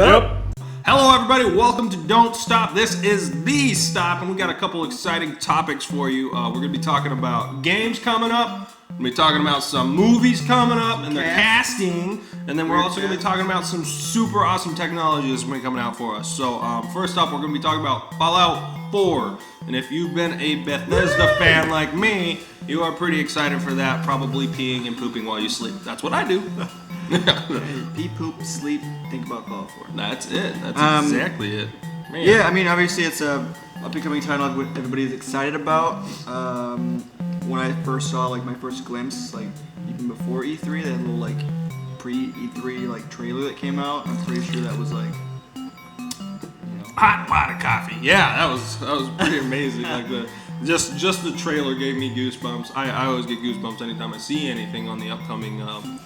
Yep. Hello, everybody. Welcome to Don't Stop. This is The Stop, and we got a couple exciting topics for you. We're going to be talking about games coming up. We're going to be talking about some movies coming up and their casting. And then we're also going to be talking about some super awesome technology that's going to be coming out for us. So, first off, we're going to be talking about Fallout 4. And if you've been a Bethesda fan like me, you are pretty excited for that, probably peeing and pooping while you sleep. That's what I do. Pee, poop, sleep, think about Fallout 4. That's it. That's exactly it. Man. Yeah, I mean, obviously it's a up-and-coming title that everybody's excited about. When I first saw, my first glimpse, even before E3, they had a little, pre-E3, trailer that came out. I'm pretty sure that was, hot pot of coffee. Yeah, that was pretty amazing. Just the trailer gave me goosebumps. I always get goosebumps anytime I see anything on the upcoming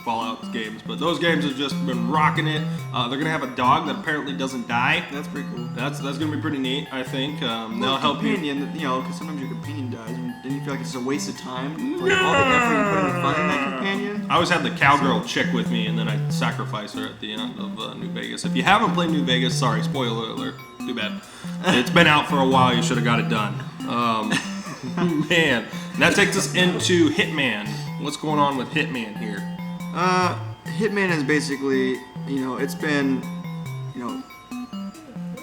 Fallout games. But those games have just been rocking it. They're gonna have a dog that apparently doesn't die. That's pretty cool. That's gonna be pretty neat. I think they'll help companion, because sometimes your companion dies, and then you feel like it's a waste of time. All the effort you put into finding that companion. I always had the cowgirl chick with me, and then I sacrifice her at the end of New Vegas. If you haven't played New Vegas, sorry, spoiler alert. Too bad. It's been out for a while. You should have got it done. Man, that takes us into Hitman. What's going on with Hitman here? Hitman is basically, it's been,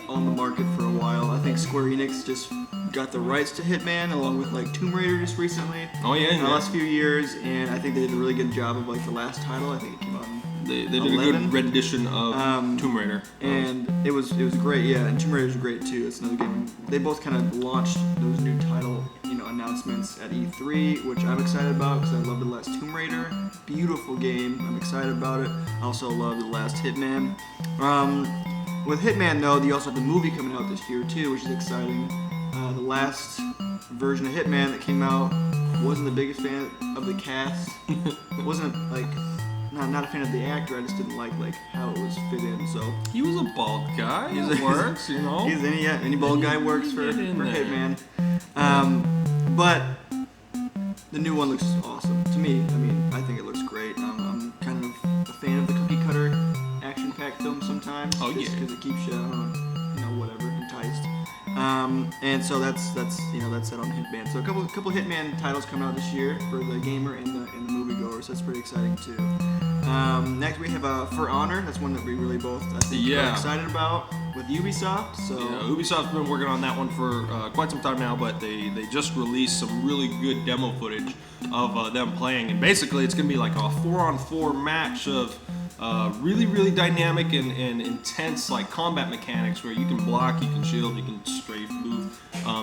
on the market for a while. I think Square Enix just got the rights to Hitman, along with Tomb Raider just recently. Oh yeah. In the last few years, and I think they did a really good job of the last title. I think it came out. They did a good rendition of Tomb Raider. And it was great, yeah. And Tomb Raider is great too. It's another game. They both kind of launched those new title, announcements at E3, which I'm excited about because I love the last Tomb Raider. Beautiful game. I'm excited about it. I also love the last Hitman. With Hitman though, you also have the movie coming out this year too, which is exciting. The last version of Hitman that came out, wasn't the biggest fan of the cast. Wasn't not a fan of the actor. I just didn't like how it was fit in. So he was a bald guy. It works, Any bald guy works for Hitman. But the new one looks awesome to me. I mean, I think it looks great. I'm kind of a fan of the cookie cutter action-packed films sometimes. Oh yeah. Because it keeps you, whatever, enticed. And so that's set on Hitman. So a couple Hitman titles coming out this year for the gamer and the moviegoer. So that's pretty exciting too. Next we have For Honor. That's one that we really both are excited about with Ubisoft. So Ubisoft's been working on that one for quite some time now, but they just released some really good demo footage of them playing, and basically it's gonna be like a 4-on-4 match of really, really dynamic and intense combat mechanics where you can block, you can shield, you can strafe, move.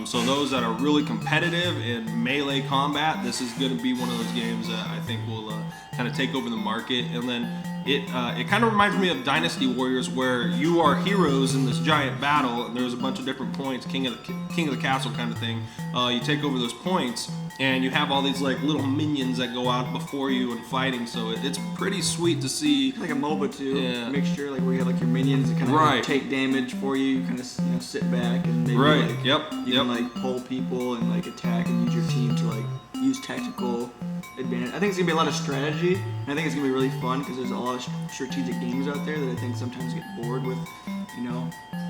So those that are really competitive in melee combat, this is going to be one of those games that I think will kind of take over the market. And then it kind of reminds me of Dynasty Warriors, where you are heroes in this giant battle, and there's a bunch of different points, king of the castle kind of thing. You take over those points, and you have all these little minions that go out before you and fighting. So it's pretty sweet to see. Like a MOBA too. Yeah. Mixture, where you have your minions that kind of take damage for you. You kind of sit back and maybe you can pull people and attack and use your team to use tactical advantage. I think it's gonna be a lot of strategy, and I think it's gonna be really fun because there's a lot of strategic games out there that I think sometimes get bored with.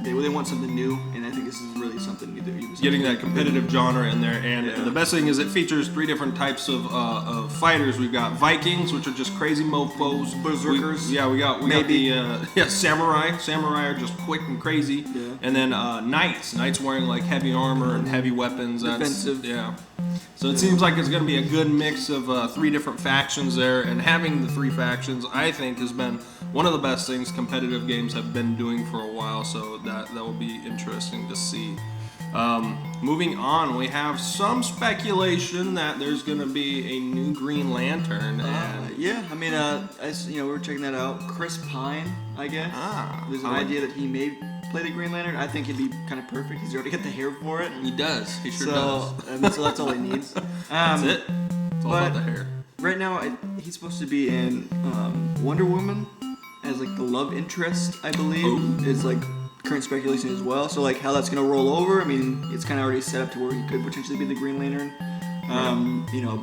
They want something new, and I think this is really something new. Getting that competitive genre in there, and the best thing is it features 3 different types of fighters. We've got Vikings, which are just crazy mofos. Berserkers. We got the samurai. Samurai are just quick and crazy. Yeah. And then knights. Knights wearing heavy armor and heavy weapons. Defensive. Yeah. So it seems like it's going to be a good mix of 3 different factions there, and having the 3 factions, I think, has been one of the best things competitive games have been doing for a while. So that will be interesting to see. Moving on, we have some speculation that there's going to be a new Green Lantern. We were checking that out. Chris Pine, I guess. There's an idea that he may play the Green Lantern. I think he'd be kind of perfect. He's already got the hair for it. He does. He sure does. So that's all he needs. That's it. It's all about the hair. Right now, he's supposed to be in Wonder Woman as the love interest, I believe. Is current speculation as well. So how that's gonna roll over. I mean, it's kind of already set up to where he could potentially be the Green Lantern.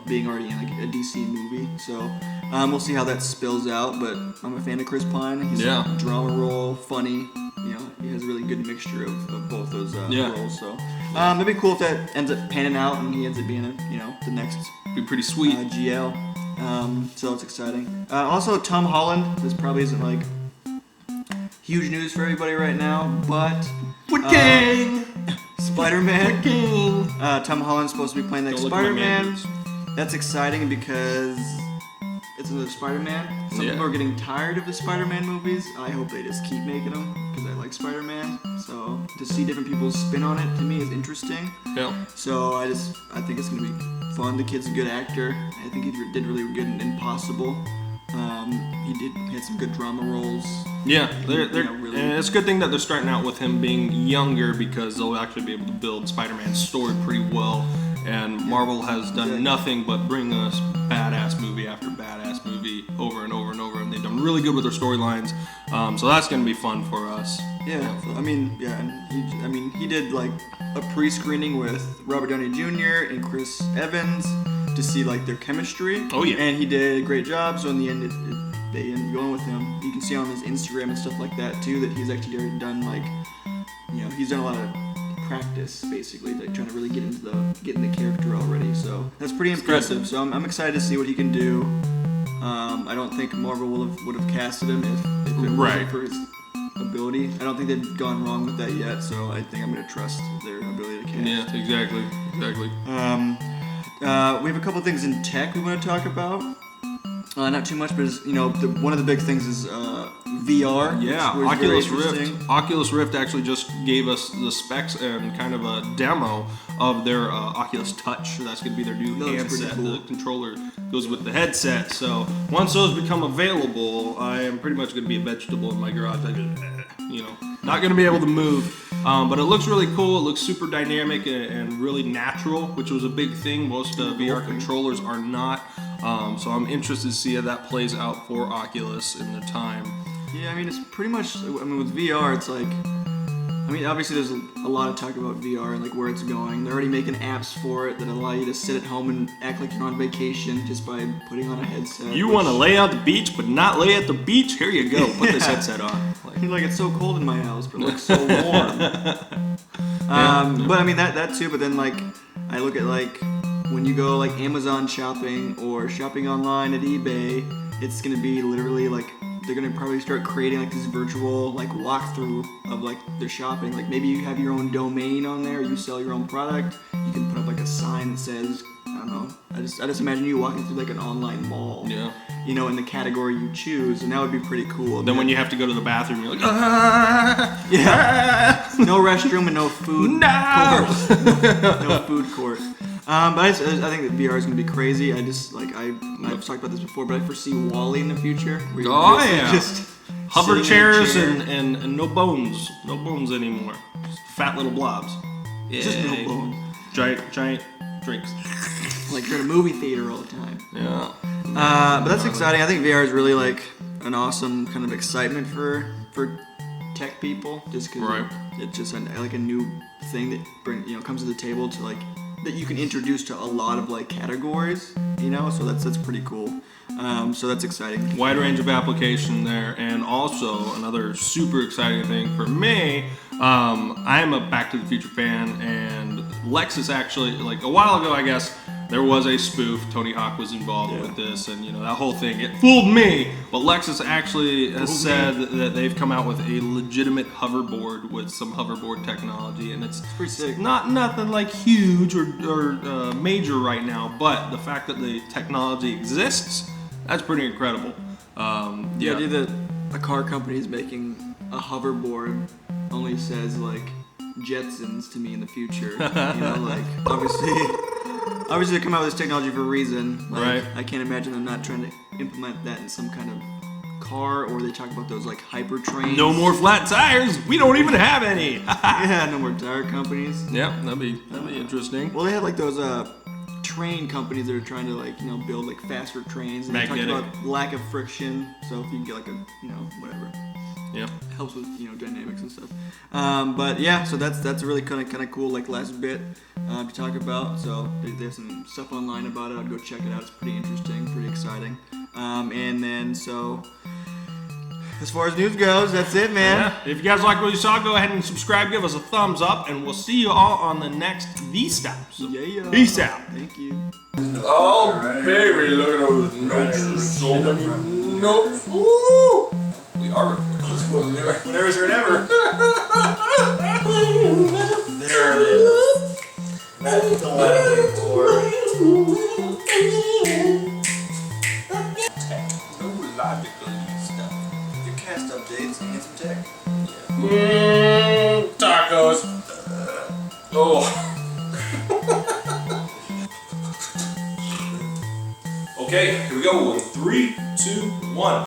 Being already in a DC movie. So we'll see how that spills out. But I'm a fan of Chris Pine. He's drama role, funny. he has a really good mixture of both those Yeah. roles. So it'd be cool if that ends up panning out and he ends up being the next Be pretty sweet. GL. So it's exciting. Also, Tom Holland. This probably isn't like huge news for everybody right now, but Spider-Man. Tom Holland's supposed to be playing next Don't look at my Spider-Man. man. That's exciting because it's another Spider-Man. Some people are getting tired of the Spider-Man movies. I hope they just keep making them because I like Spider-Man. So to see different people's spin on it to me is interesting. Yeah. So I think it's gonna be fun. The kid's a good actor. I think he did really good in Impossible. He had some good drama roles. Yeah, they're really. and it's a good thing that they're starting out with him being younger because they'll actually be able to build Spider-Man's story pretty well. And Marvel has done nothing but bring us badass movie after badass movie over and over and over, and they've done really good with their storylines. So that's gonna be fun for us. Yeah, and he did like a pre-screening with Robert Downey Jr. and Chris Evans to see like their chemistry. Oh yeah. And he did a great job. So in the end, they ended up going with him. You can see on his Instagram and stuff like that too that he's actually already done he's done a lot of practice basically, like trying to really get in the character already. So that's pretty impressive. So I'm excited to see what he can do. I don't think Marvel would have casted him if it wasn't for his ability. I don't think they've gone wrong with that yet. So I think I'm gonna trust their ability to cast. Yeah, exactly. We have a couple things in tech we want to talk about. Not too much, but one of the big things is VR. Yeah, Oculus Rift. Oculus Rift actually just gave us the specs and kind of a demo of their Oculus Touch. So that's going to be their new handset. Cool. The controller goes with the headset. So once those become available, I am pretty much going to be a vegetable in my garage. Not going to be able to move. But it looks really cool. It looks super dynamic and really natural, which was a big thing. Most VR controllers are not. So I'm interested to see how that plays out for Oculus in the time. Yeah, it's pretty much. With VR, it's like. Obviously there's a lot of talk about VR and like where it's going. They're already making apps for it that allow you to sit at home and act like you're on vacation just by putting on a headset. You want to lay on the beach, but not lay at the beach? Here you go. Put this headset on. Like it's so cold in my house, but it looks so warm. But that too. But then I look at when you go Amazon shopping or shopping online at eBay, it's gonna be literally they're gonna probably start creating this virtual walkthrough of their shopping. Maybe you have your own domain on there, you sell your own product. You can put up a sign that says, I don't know. I just imagine you walking through an online mall. Yeah. In the category you choose, and that would be pretty cool. Then when you have to go to the bathroom, you're like, no restroom and no food. Court. No food court. But I think that VR is going to be crazy. I've talked about this before, but I foresee WALL-E in the future. Just hover chairs and no bones. No bones anymore. Just fat little blobs. Yeah. Just no bones. Giant drinks. You're in a movie theater all the time. Yeah. But that's exciting. I think VR is really an awesome kind of excitement for tech people, just because it's just a new thing that comes to the table to that you can introduce to a lot of categories, so that's pretty cool. So that's exciting. Wide range of application there, and also another super exciting thing for me. I am a Back to the Future fan, and Lexus actually, a while ago, I guess, there was a spoof. Tony Hawk was involved with this, and that whole thing, it fooled me. But Lexus actually has said that they've come out with a legitimate hoverboard with some hoverboard technology, and it's pretty sick. Nothing huge or major right now, but the fact that the technology exists, that's pretty incredible. The idea that a car company is making a hoverboard only says Jetsons to me in the future. Obviously they come out with this technology for a reason. Right. I can't imagine them not trying to implement that in some kind of car, or they talk about those hyper trains. No more flat tires. We don't even have any. Yeah, no more tire companies. Yeah, that'd be interesting. Well, they have those train companies that are trying to build faster trains. And they talk about lack of friction. So if you can get whatever. Yeah. Helps with dynamics and stuff. But yeah, so that's a really kind of cool last bit to talk about. So there's some stuff online about it. I'd go check it out. It's pretty interesting, pretty exciting. And then so As far as news goes, that's it, man. Yeah. If you guys like what you saw, go ahead and subscribe, give us a thumbs up, and we'll see you all on the next V-Stop. So Yeah. peace out. Thank you. Oh, baby, look at those notes. So many notes. Ooh. We are recording. Whenever, whenever. There it is. That's the letter for No logical stuff. your cast updates and get some tech. Tacos. Oh. Okay, here we go. In 3, 2, 1.